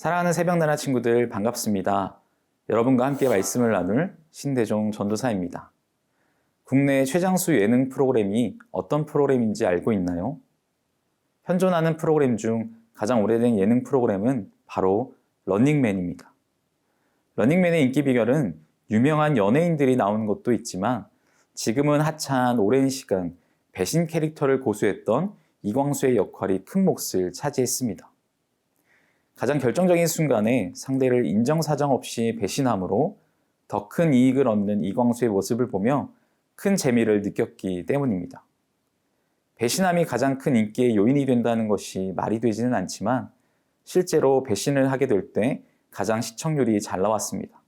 사랑하는 새벽나라 친구들 반갑습니다. 여러분과 함께 말씀을 나눌 신대종 전도사입니다. 국내 최장수 예능 프로그램이 어떤 프로그램인지 알고 있나요? 현존하는 프로그램 중 가장 오래된 예능 프로그램은 바로 런닝맨입니다. 런닝맨의 인기 비결은 유명한 연예인들이 나오는 것도 있지만 지금은 하찮은 오랜 시간 배신 캐릭터를 고수했던 이광수의 역할이 큰 몫을 차지했습니다. 가장 결정적인 순간에 상대를 인정사정 없이 배신함으로 더 큰 이익을 얻는 이광수의 모습을 보며 큰 재미를 느꼈기 때문입니다. 배신함이 가장 큰 인기의 요인이 된다는 것이 말이 되지는 않지만 실제로 배신을 하게 될 때 가장 시청률이 잘 나왔습니다.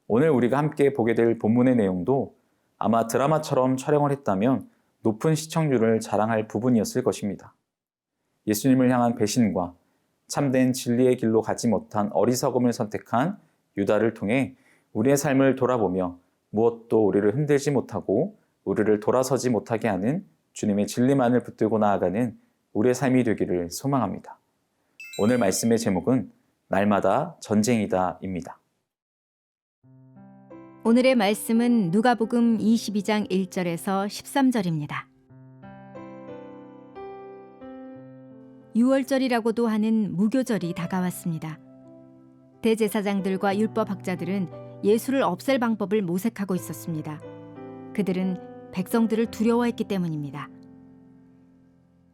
오늘 우리가 함께 보게 될 본문의 내용도 아마 드라마처럼 촬영을 했다면 높은 시청률을 자랑할 부분이었을 것입니다. 예수님을 향한 배신과 참된 진리의 길로 가지 못한 어리석음을 선택한 유다를 통해 우리의 삶을 돌아보며 무엇도 우리를 흔들지 못하고 우리를 돌아서지 못하게 하는 주님의 진리만을 붙들고 나아가는 우리의 삶이 되기를 소망합니다. 오늘 말씀의 제목은 날마다 전쟁이다입니다. 오늘의 말씀은 누가복음 22장 1절에서 13절입니다. 유월절이라고도 하는 무교절이 다가왔습니다. 대제사장들과 율법학자들은 예수를 없앨 방법을 모색하고 있었습니다. 그들은 백성들을 두려워했기 때문입니다.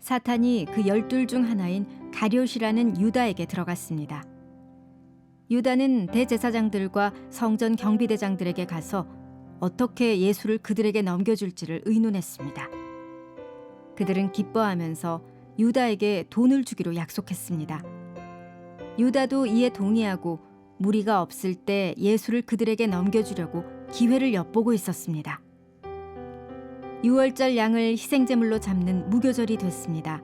사탄이 그 12 중 하나인 가룟이라는 유다에게 들어갔습니다. 유다는 대제사장들과 성전 경비대장들에게 가서 어떻게 예수를 그들에게 넘겨줄지를 의논했습니다. 그들은 기뻐하면서 유다에게 돈을 주기로 약속했습니다. 유다도 이에 동의하고 무리가 없을 때 예수를 그들에게 넘겨주려고 기회를 엿보고 있었습니다. 유월절 양을 희생제물로 잡는 무교절이 됐습니다.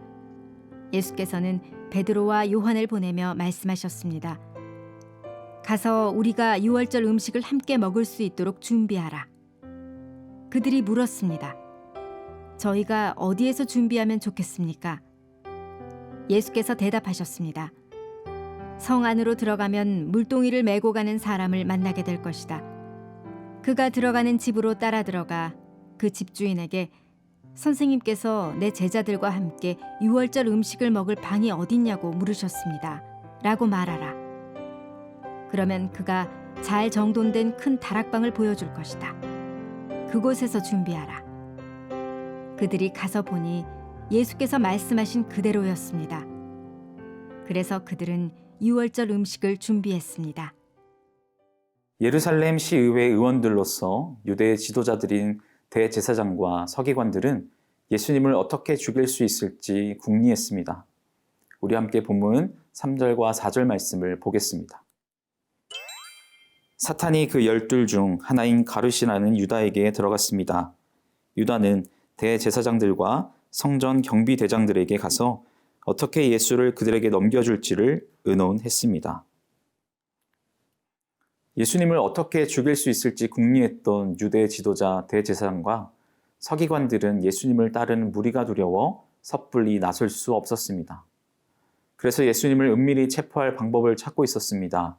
예수께서는 베드로와 요한을 보내며 말씀하셨습니다. 가서 우리가 유월절 음식을 함께 먹을 수 있도록 준비하라. 그들이 물었습니다. 저희가 어디에서 준비하면 좋겠습니까? 예수께서 대답하셨습니다. 성 안으로 들어가면 물동이를 메고 가는 사람을 만나게 될 것이다. 그가 들어가는 집으로 따라 들어가 그 집주인에게 선생님께서 내 제자들과 함께 유월절 음식을 먹을 방이 어딨냐고 물으셨습니다. 라고 말하라. 그러면 그가 잘 정돈된 큰 다락방을 보여줄 것이다. 그곳에서 준비하라. 그들이 가서 보니 예수께서 말씀하신 그대로였습니다. 그래서 그들은 유월절 음식을 준비했습니다. 예루살렘 시의회 의원들로서 유대의 지도자들인 대제사장과 서기관들은 예수님을 어떻게 죽일 수 있을지 궁리했습니다. 우리 함께 본문 3절과 4절 말씀을 보겠습니다. 사탄이 그 12 중 하나인 가룟이라는 유다에게 들어갔습니다. 유다는 대제사장들과 성전 경비대장들에게 가서 어떻게 예수를 그들에게 넘겨줄지를 의논했습니다. 예수님을 어떻게 죽일 수 있을지 궁리했던 유대 지도자 대제사장과 서기관들은 예수님을 따르는 무리가 두려워 섣불리 나설 수 없었습니다. 그래서 예수님을 은밀히 체포할 방법을 찾고 있었습니다.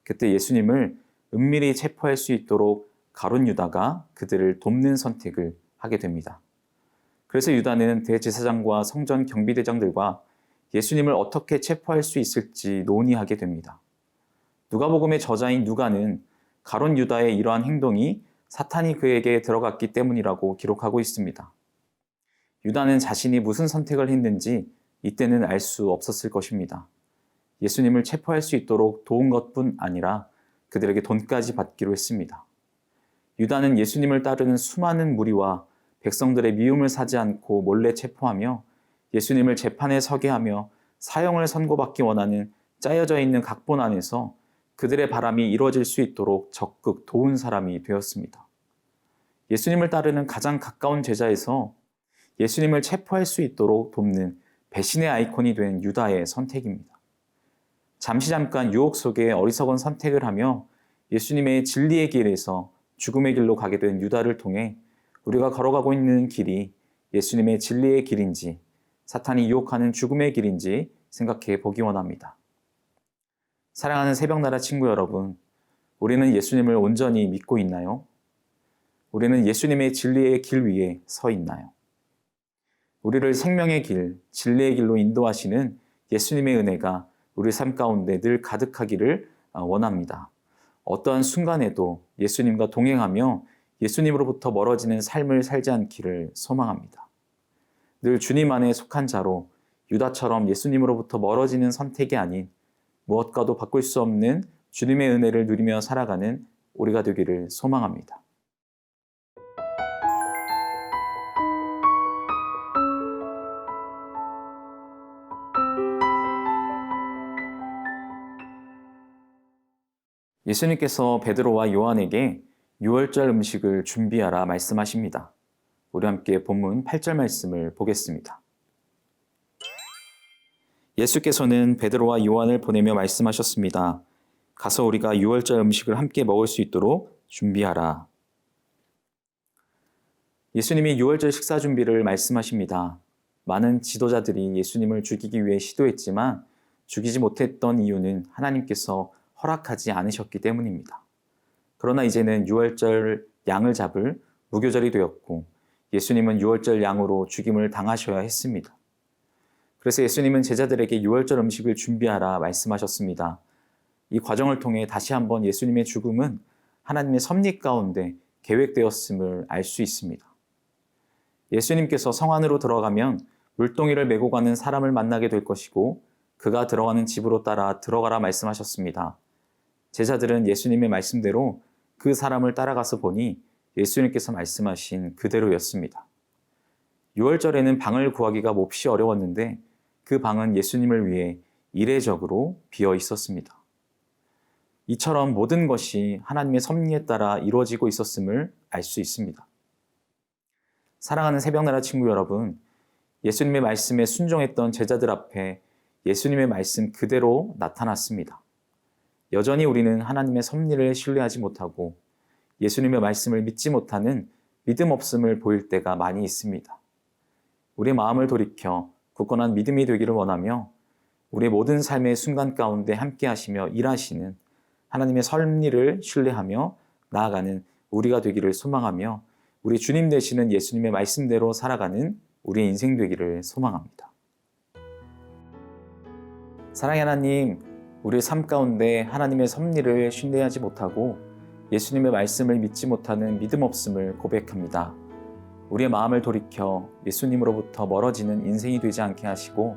그때 예수님을 은밀히 체포할 수 있도록 가룟 유다가 그들을 돕는 선택을 하게 됩니다. 그래서 유다는 대제사장과 성전 경비대장들과 예수님을 어떻게 체포할 수 있을지 논의하게 됩니다. 누가복음의 저자인 누가는 가룟 유다의 이러한 행동이 사탄이 그에게 들어갔기 때문이라고 기록하고 있습니다. 유다는 자신이 무슨 선택을 했는지 이때는 알 수 없었을 것입니다. 예수님을 체포할 수 있도록 도운 것뿐 아니라 그들에게 돈까지 받기로 했습니다. 유다는 예수님을 따르는 수많은 무리와 백성들의 미움을 사지 않고 몰래 체포하며 예수님을 재판에 서게 하며 사형을 선고받기 원하는 짜여져 있는 각본 안에서 그들의 바람이 이루어질 수 있도록 적극 도운 사람이 되었습니다. 예수님을 따르는 가장 가까운 제자에서 예수님을 체포할 수 있도록 돕는 배신의 아이콘이 된 유다의 선택입니다. 잠깐 유혹 속에 어리석은 선택을 하며 예수님의 진리의 길에서 죽음의 길로 가게 된 유다를 통해 우리가 걸어가고 있는 길이 예수님의 진리의 길인지 사탄이 유혹하는 죽음의 길인지 생각해 보기 원합니다. 사랑하는 새벽나라 친구 여러분, 우리는 예수님을 온전히 믿고 있나요? 우리는 예수님의 진리의 길 위에 서 있나요? 우리를 생명의 길, 진리의 길로 인도하시는 예수님의 은혜가 우리 삶 가운데 늘 가득하기를 원합니다. 어떠한 순간에도 예수님과 동행하며 예수님으로부터 멀어지는 삶을 살지 않기를 소망합니다. 늘 주님 안에 속한 자로 유다처럼 예수님으로부터 멀어지는 선택이 아닌 무엇과도 바꿀 수 없는 주님의 은혜를 누리며 살아가는 우리가 되기를 소망합니다. 예수님께서 베드로와 요한에게 유월절 음식을 준비하라 말씀하십니다. 우리 함께 본문 8절 말씀을 보겠습니다. 예수께서는 베드로와 요한을 보내며 말씀하셨습니다. 가서 우리가 유월절 음식을 함께 먹을 수 있도록 준비하라. 예수님이 유월절 식사 준비를 말씀하십니다. 많은 지도자들이 예수님을 죽이기 위해 시도했지만 죽이지 못했던 이유는 하나님께서 허락하지 않으셨기 때문입니다. 그러나 이제는 유월절 양을 잡을 무교절이 되었고 예수님은 유월절 양으로 죽임을 당하셔야 했습니다. 그래서 예수님은 제자들에게 유월절 음식을 준비하라 말씀하셨습니다. 이 과정을 통해 다시 한번 예수님의 죽음은 하나님의 섭리 가운데 계획되었음을 알 수 있습니다. 예수님께서 성 안으로 들어가면 물동이를 메고 가는 사람을 만나게 될 것이고 그가 들어가는 집으로 따라 들어가라 말씀하셨습니다. 제자들은 예수님의 말씀대로 그 사람을 따라가서 보니 예수님께서 말씀하신 그대로였습니다. 유월절에는 방을 구하기가 몹시 어려웠는데 그 방은 예수님을 위해 이례적으로 비어 있었습니다. 이처럼 모든 것이 하나님의 섭리에 따라 이루어지고 있었음을 알 수 있습니다. 사랑하는 새벽나라 친구 여러분, 예수님의 말씀에 순종했던 제자들 앞에 예수님의 말씀 그대로 나타났습니다. 여전히 우리는 하나님의 섭리를 신뢰하지 못하고 예수님의 말씀을 믿지 못하는 믿음 없음을 보일 때가 많이 있습니다. 우리의 마음을 돌이켜 굳건한 믿음이 되기를 원하며 우리의 모든 삶의 순간 가운데 함께 하시며 일하시는 하나님의 섭리를 신뢰하며 나아가는 우리가 되기를 소망하며 우리 주님 되시는 예수님의 말씀대로 살아가는 우리의 인생 되기를 소망합니다. 사랑의 하나님, 우리의 삶 가운데 하나님의 섭리를 신뢰하지 못하고 예수님의 말씀을 믿지 못하는 믿음 없음을 고백합니다. 우리의 마음을 돌이켜 예수님으로부터 멀어지는 인생이 되지 않게 하시고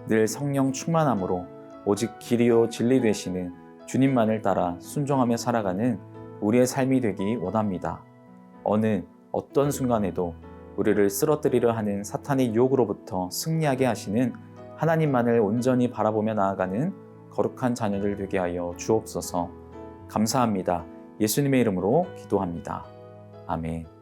늘 성령 충만함으로 오직 길이요 진리 되시는 주님만을 따라 순종하며 살아가는 우리의 삶이 되기 원합니다. 어떤 순간에도 우리를 쓰러뜨리려 하는 사탄의 유혹으로부터 승리하게 하시는 하나님만을 온전히 바라보며 나아가는 거룩한 자녀들 되게 하여 주옵소서. 감사합니다. 예수님의 이름으로 기도합니다. 아멘.